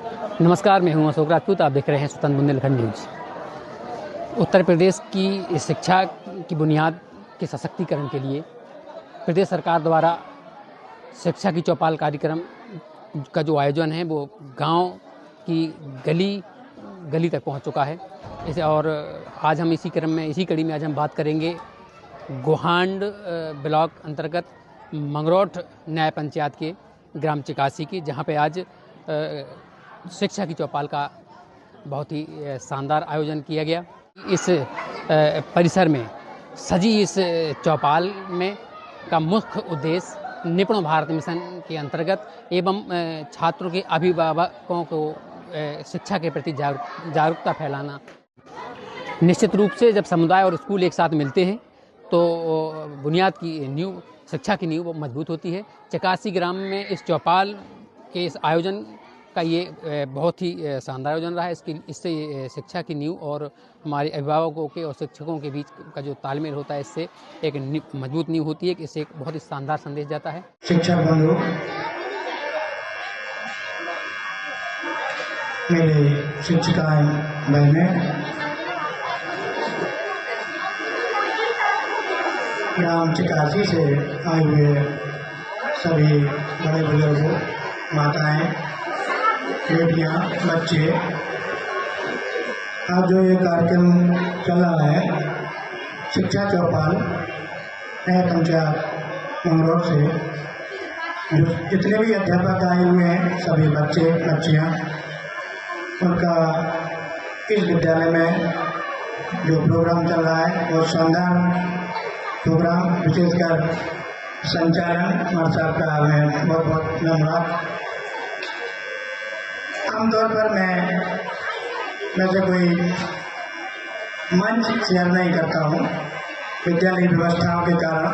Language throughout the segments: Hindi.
नमस्कार, मैं हूं अशोक राजपूत। आप देख रहे हैं स्वतंत्र बुंदेलखंड न्यूज। उत्तर प्रदेश की शिक्षा की बुनियाद के सशक्तिकरण के लिए प्रदेश सरकार द्वारा शिक्षा की चौपाल कार्यक्रम का जो आयोजन है वो गांव की गली गली तक पहुंच चुका है। इसे और आज हम इसी कड़ी में आज हम बात करेंगे गोहांड ब्लॉक अंतर्गत मंगरौठ न्याय पंचायत के ग्राम चिकासी की, जहां पे आज शिक्षा की चौपाल का बहुत ही शानदार आयोजन किया गया। इस परिसर में सजी इस चौपाल में का मुख्य उद्देश्य निपुण भारत मिशन के अंतर्गत एवं छात्रों के अभिभावकों को शिक्षा के प्रति जागरूकता फैलाना। निश्चित रूप से जब समुदाय और स्कूल एक साथ मिलते हैं तो बुनियाद की नींव, शिक्षा की नींव मजबूत होती है। चिकासी ग्राम में इस चौपाल के इस आयोजन का ये बहुत ही शानदार आयोजन रहा है। इससे शिक्षा की नींव और हमारे अभिभावकों के और शिक्षकों के बीच का जो तालमेल होता है, इससे एक मजबूत नींव होती है। इससे एक बहुत ही शानदार संदेश जाता है। शिक्षक बंधु, मेरे शिक्षिकाएं बहनें, ग्राम चिकासी से आए हुए सभी बड़े बुजुर्गों, माताएं, बेटियां, बच्चे, आज जो ये कार्यक्रम चल रहा है शिक्षा चौपाल नया पंचायत मंगरौठ से, जो जितने भी अध्यापक आए हुए हैं, सभी बच्चे बच्चियां, उनका इस विद्यालय में जो प्रोग्राम चल रहा है वो शानदार प्रोग्राम, विशेषकर संचालन कुमार साहब का मैं बहुत बहुत धन्यवाद। आमतौर पर मैं वैसे कोई मंच शेयर नहीं करता हूँ, विद्यालय व्यवस्थाओं के कारण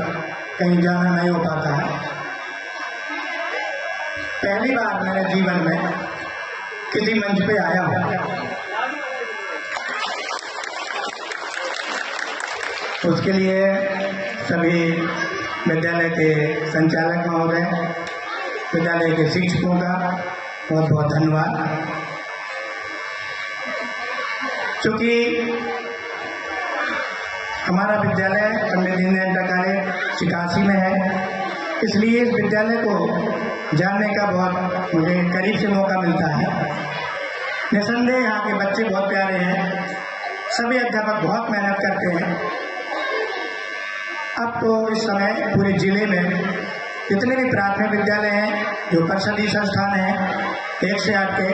कहीं जाना नहीं हो पाता है। पहली बार मेरे जीवन में किसी मंच पे आया हूँ, उसके लिए सभी विद्यालय के संचालक महोदय, विद्यालय के शिक्षकों का बहुत बहुत धन्यवाद। क्योंकि हमारा विद्यालय पंडित दीनदयाल कॉलेज चिकासी में है, इसलिए इस विद्यालय को जानने का बहुत मुझे करीब से मौका मिलता है। निसंदेह यहाँ के बच्चे बहुत प्यारे हैं, सभी अध्यापक बहुत मेहनत करते हैं। अब तो इस समय पूरे जिले में जितने भी प्राथमिक विद्यालय हैं, जो परिषदीय संस्थान हैं, 1 से 8 के,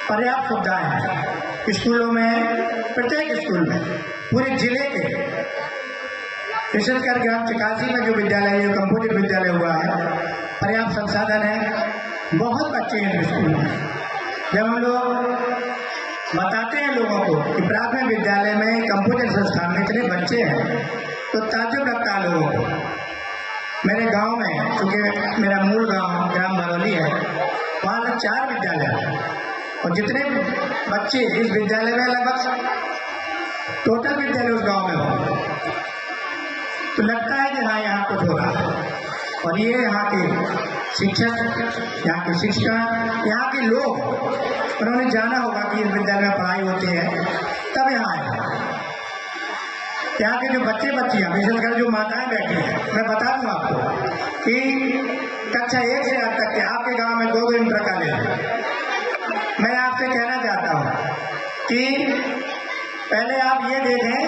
पर्याप्त सुविधाएं हैं स्कूलों में, प्रत्येक स्कूल में, पूरे जिले के, विशेषकर ग्राम चिकासी में जो विद्यालय है, कंपोजिट विद्यालय हुआ है, पर्याप्त संसाधन है, बहुत बच्चे हैं स्कूल में। जब हम लोग बताते हैं लोगों को कि प्राथमिक विद्यालय में कंप्यूटर संस्थान में इतने बच्चे हैं, तो ताज्जुब लगता है लोगों को। मेरे गांव में, चूँकि मेरा मूल गांव ग्राम बरौली है, वहाँ 4 विद्यालय हैं और जितने बच्चे इस विद्यालय में, लगभग टोटल विद्यालय उस गांव में हो, तो लगता है कि हाँ यहाँ कुछ हो रहा है। और ये यहाँ के शिक्षक, यहाँ की शिक्षिका, यहाँ के लोग, उन्होंने जाना होगा कि इस विद्यालय में पढ़ाई होती है, तब यहाँ आए। यहाँ के जो बच्चे बच्चियाँ, विशेषकर जो माताएं बैठी हैं, मैं बता दूँ आपको कि कक्षा 1 से 8 तक के आपके गांव में 2 इंटर कॉलेज है। मैं आपसे कहना चाहता हूँ कि पहले आप ये देखें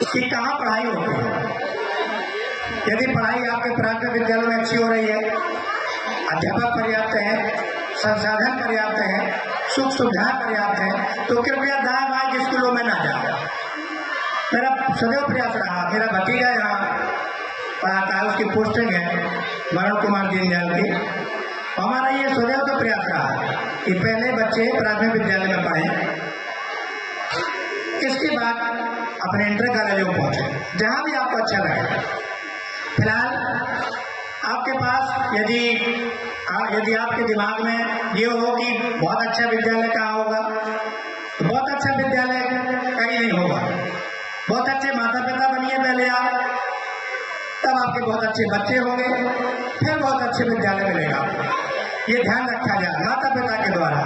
कि कहाँ पढ़ाई होती है। यदि पढ़ाई आपके प्राथमिक विद्यालयों में अच्छी हो रही है, अध्यापक पर्याप्त हैं, संसाधन पर्याप्त हैं, सुख सुविधाएं पर्याप्त हैं, तो कृपया दाएं बाएं के स्कूलों में ना जाए। मेरा सदैव प्रयास रहा, मेरा भतीजा यहाँ पढ़ाता है, उसकी पोस्टिंग है वरुण कुमार दीनदयाल की। हमारा ये सदैव का प्रयास रहा कि पहले बच्चे प्राथमिक विद्यालय में पढ़ें, इसके बाद अपने इंटर कॉलेजों में पहुँचे, जहाँ भी आपको अच्छा लगे। फिलहाल आपके पास यदि आपके दिमाग में ये हो कि बहुत अच्छा विद्यालय कहाँ होगा, तो बहुत अच्छा विद्यालय कहीं नहीं होगा। बहुत अच्छे माता पिता बनिए पहले आप, तब आपके बहुत अच्छे बच्चे होंगे, फिर बहुत अच्छे विद्यालय मिलेगा। ये ध्यान रखा जाए माता पिता के द्वारा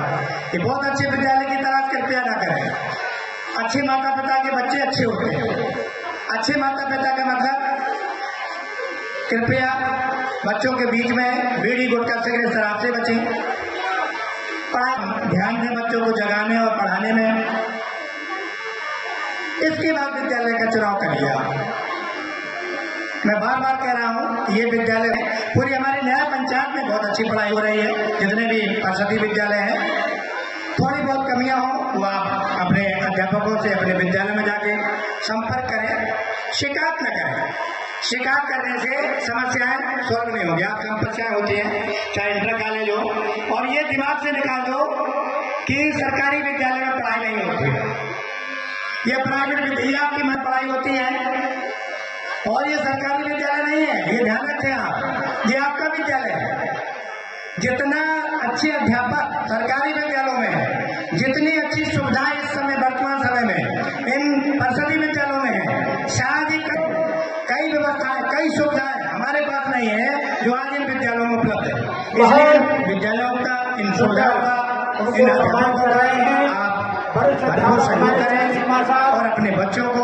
कि बहुत अच्छे विद्यालय की तलाश कृपया ना करें। अच्छे माता पिता के बच्चे अच्छे होते हैं। अच्छे माता पिता का मतलब कृपया बच्चों के बीच में बीड़ी गुटखा सिगरेट शराब से बचें। ध्यान दें बच्चों को जगाने और पढ़ाने में। इसके बाद विद्यालय का चुनाव कर लिया। मैं बार बार कह रहा हूँ ये विद्यालय पूरी हमारी न्याय पंचायत में बहुत अच्छी पढ़ाई हो रही है। जितने भी परिषदीय विद्यालय हैं, थोड़ी बहुत कमियां हो वो आप अपने अध्यापकों से अपने विद्यालय में जाके संपर्क करें, शिकायत न करें। शिकायत करने से समस्याएं सॉल्व नहीं होगी। आप समस्याएं होती हैं चाहे इंटर कॉलेज हो, और ये दिमाग से निकाल दो कि सरकारी विद्यालय में पढ़ाई नहीं होती, ये प्राइवेट विद्यालय आपकी में पढ़ाई होती है और ये सरकारी विद्यालय नहीं है। ये ध्यान रखें आप, ये आपका विद्यालय है। जितना अच्छे अध्यापक सरकारी विद्यालयों में है, जितनी अच्छी सुविधाएं इस समय वर्तमान समय में इन परिषदीय विद्यालयों में है, शायद ही कई व्यवस्थाएं कई सुविधाएं हमारे पास नहीं है जो आज इन विद्यालयों में उपलब्ध है। इसलिए विद्यालयों का इन सुविधाओं का इन अध्यापकों का आप भरपूर सहयोग करें और अपने बच्चों को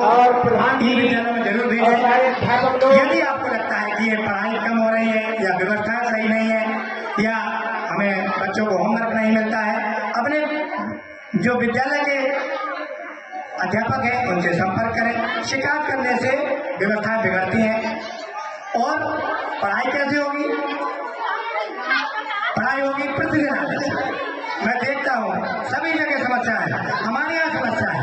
इन विद्यालयों में जरूर भेजें। यदि आपको लगता है कि ये पढ़ाई कम हो रही है या व्यवस्था सही नहीं है या हमें बच्चों को होमवर्क नहीं मिलता है, अपने जो विद्यालय के अध्यापक हैं उनसे संपर्क करें। शिकायत करने से व्यवस्थाएं बिगड़ती हैं और पढ़ाई कैसे होगी? पढ़ाई होगी प्रतिदिन आने से। मैं देखता हूँ सभी जगह समस्या है, हमारे यहाँ समस्या है।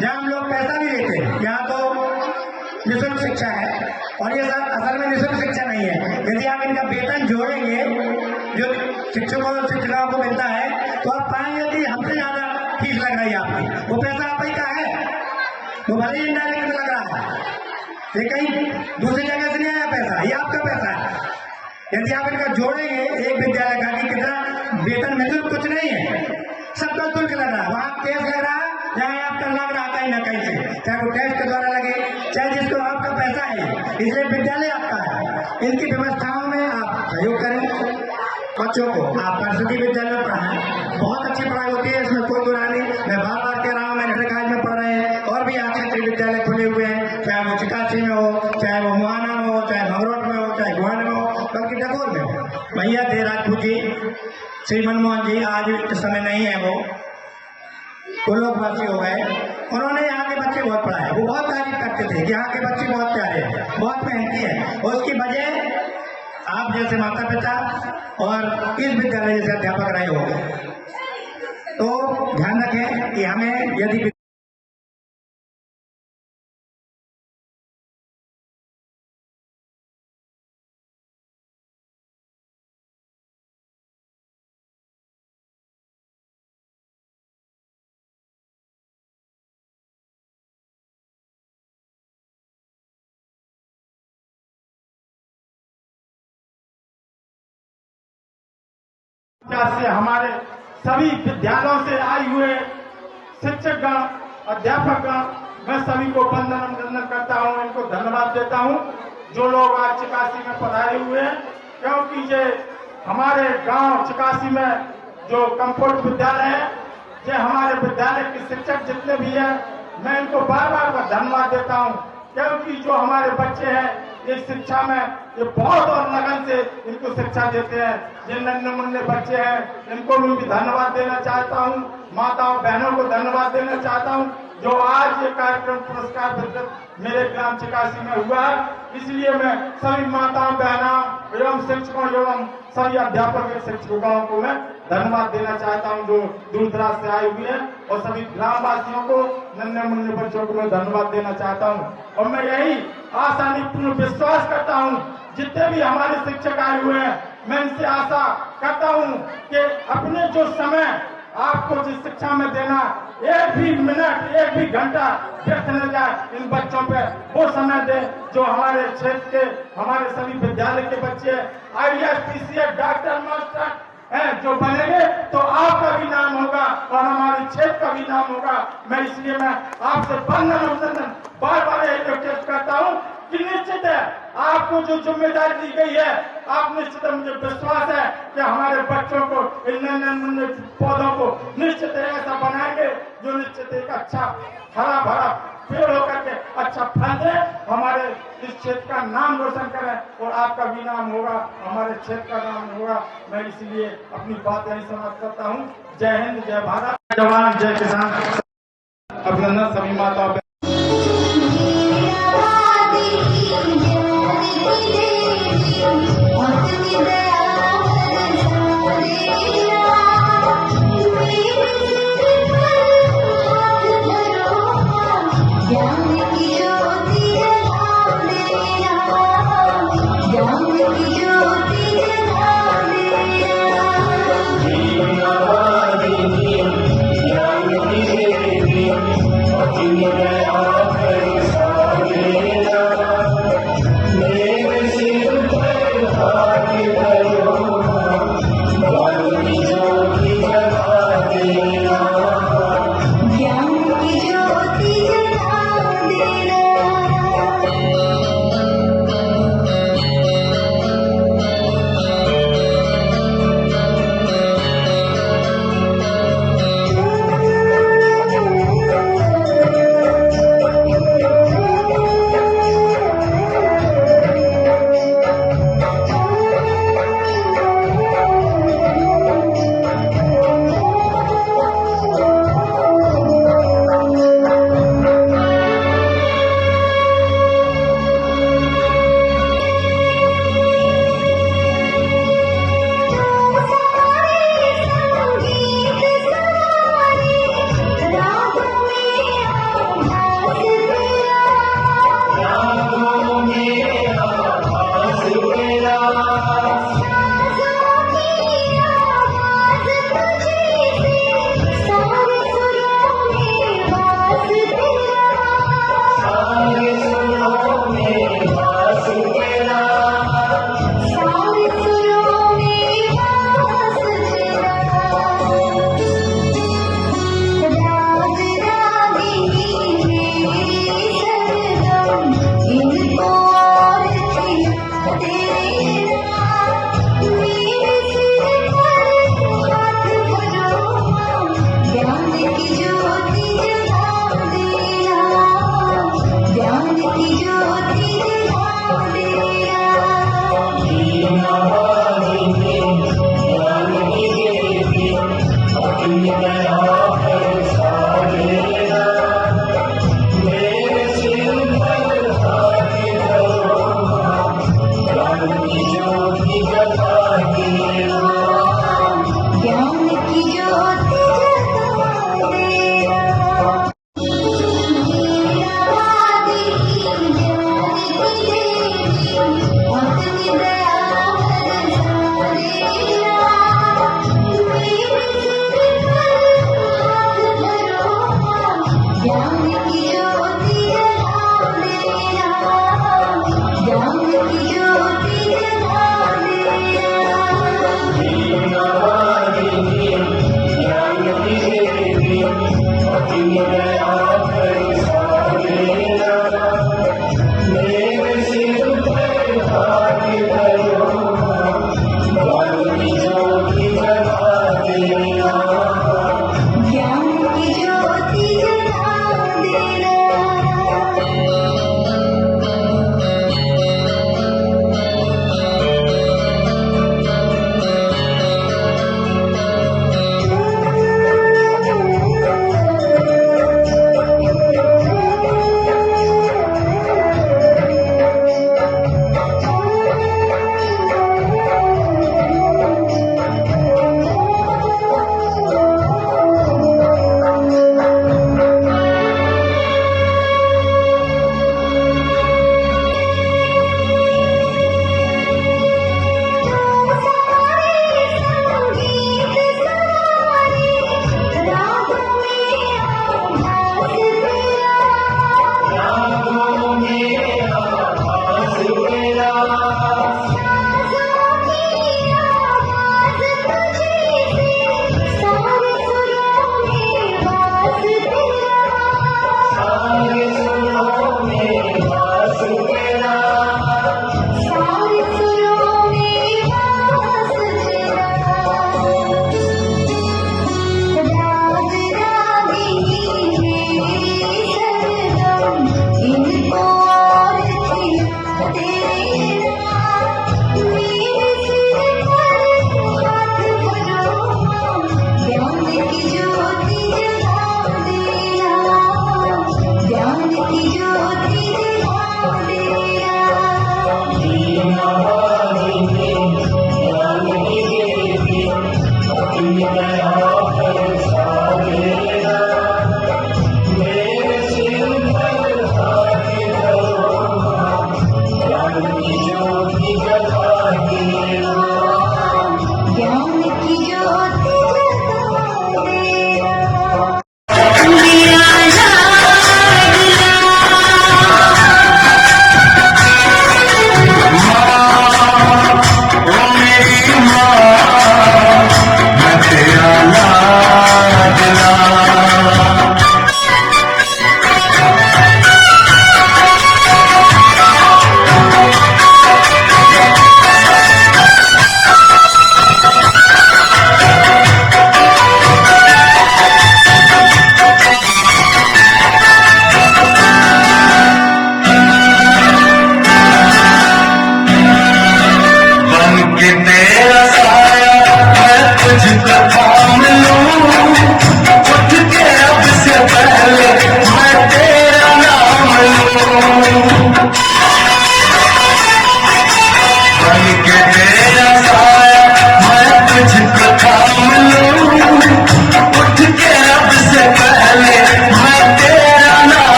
जहाँ हम लोग पैसा भी देते हैं, यहाँ तो निःशुल्क शिक्षा है और ये सब असल में निःशुल्क शिक्षा नहीं है। यदि आप इनका वेतन जोड़ेंगे जो शिक्षकों और शिक्षिकाओं को मिलता है तो आप पाएंगे कि हमसे ज्यादा फीस लग रही है आपकी। वो पैसा आप ही का है, वो भले ही इनडायरेक्ट लग रहा है, ये कहीं दूसरी जगह से नहीं आया पैसा, ये आपका पैसा है। यदि आप इनका जोड़ेंगे एक विद्यालय का कि कितना वेतन मिले, कुछ नहीं है, सबका शुल्क लग रहा है। वहाँ टैक्स लग रहा है जहाँ आपका लग रहा कहीं ना कहीं से, चाहे वो टैक्स के द्वारा लगे चाहे जिसको आपका पैसा है, इसलिए विद्यालय आपका है। इनकी व्यवस्थाओं में आप सहयोग करें। बच्चों को आप परिषदीय विद्यालय में पढ़ाएं, बहुत अच्छी पढ़ाई होती है, इसमें कोई बुरा नहीं। मैं बार बार कह रहा हूँ, मैंने कॉलेज में पढ़ रहे हैं और भी यहाँ क्षेत्रीय विद्यालय खुले हुए हैं, चाहे वो चिकासी में हो, चाहे वो मुहाना में हो, चाहे भंगरोट में हो, चाहे गुहाना में हो, बल्कि डकोर में हो। भैया थे राजपूत जी, श्री मनमोहन जी, आज इस समय नहीं है, वो लोकवासी हो गए। उन्होंने यहाँ के बच्चे बहुत पढ़ाए, वो बहुत तारीफ करते थे कि यहाँ के बच्चे बहुत प्यारे हैं, बहुत मेहनती है। और उसकी वजह आप जैसे माता पिता और इस विद्यालय जैसे अध्यापक रहे होंगे। तो ध्यान रखें कि हमें यदि से हमारे सभी विद्यालयों से आए हुए शिक्षकगण, अध्यापकगण, मैं सभी को वंदन करता हूं, इनको धन्यवाद देता हूं जो लोग आज चिकासी में पधारे हुए हैं। क्योंकि ये हमारे गांव चिकासी में जो कंफर्ट विद्यालय है, ये हमारे विद्यालय के शिक्षक जितने भी हैं, मैं इनको बार बार धन्यवाद देता हूं। क्योंकि जो हमारे बच्चे हैं ये शिक्षा में ये बहुत और लगन से इनको शिक्षा देते हैं। जिन नन्हे मुन्ने बच्चे हैं इनको मैं भी धन्यवाद देना चाहता हूँ, माताओं बहनों को धन्यवाद देना चाहता हूँ जो आज ये कार्यक्रम पुरस्कार वितरण मेरे ग्राम चिकासी में हुआ है। इसलिए मैं सभी माताओं बहनों एवं शिक्षकों एवं सभी अध्यापक शिक्षकों को मैं धन्यवाद देना चाहता हूं जो दूर दराज से आए हुए हैं, और सभी ग्रामवासियों को, नन्हे मुन्ने बच्चों को मैं धन्यवाद देना चाहता हूं। और मैं यही आसानी पूर्ण विश्वास करता हूं जितने भी हमारे शिक्षक आए हुए हैं, मैं इनसे आशा करता हूं कि अपने जो समय आपको जिस शिक्षा में देना, एक भी मिनट एक भी घंटा व्यर्थ न जाए इन बच्चों पे, वो समय दे जो हमारे क्षेत्र के हमारे सभी विद्यालय के बच्चे IAS, PCS, डॉक्टर, मास्टर हैं जो बनेंगे तो आपका भी नाम होगा और हमारे क्षेत्र का भी नाम होगा। मैं इसलिए मैं आपसे वंदन बार बार यही रिक्वेस्ट करता हूँ कि निश्चित है आपको जो जिम्मेदारी दी गई है, आप निश्चित, मुझे विश्वास है कि हमारे बच्चों को, इन नन्हे पौधों को निश्चित ऐसा बनाएंगे जो निश्चित एक अच्छा हरा भरा पेड़ होकर के अच्छा फल दे, हमारे इस क्षेत्र का नाम रोशन करें और आपका भी नाम होगा, हमारे क्षेत्र का नाम होगा। मैं इसलिए अपनी बात यही समाप्त करता हूँ। जय हिंद, जय भारत, जवान जय किसान। अभिनंदन सभी माताओं। Yeah.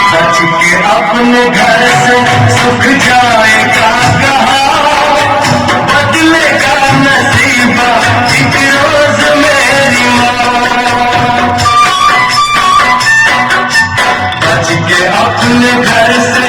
अपने घर से सुख जाएगा कहाँ, बदलेगा नसीबा एक रोज मेरी माँ। बच के अपने घर से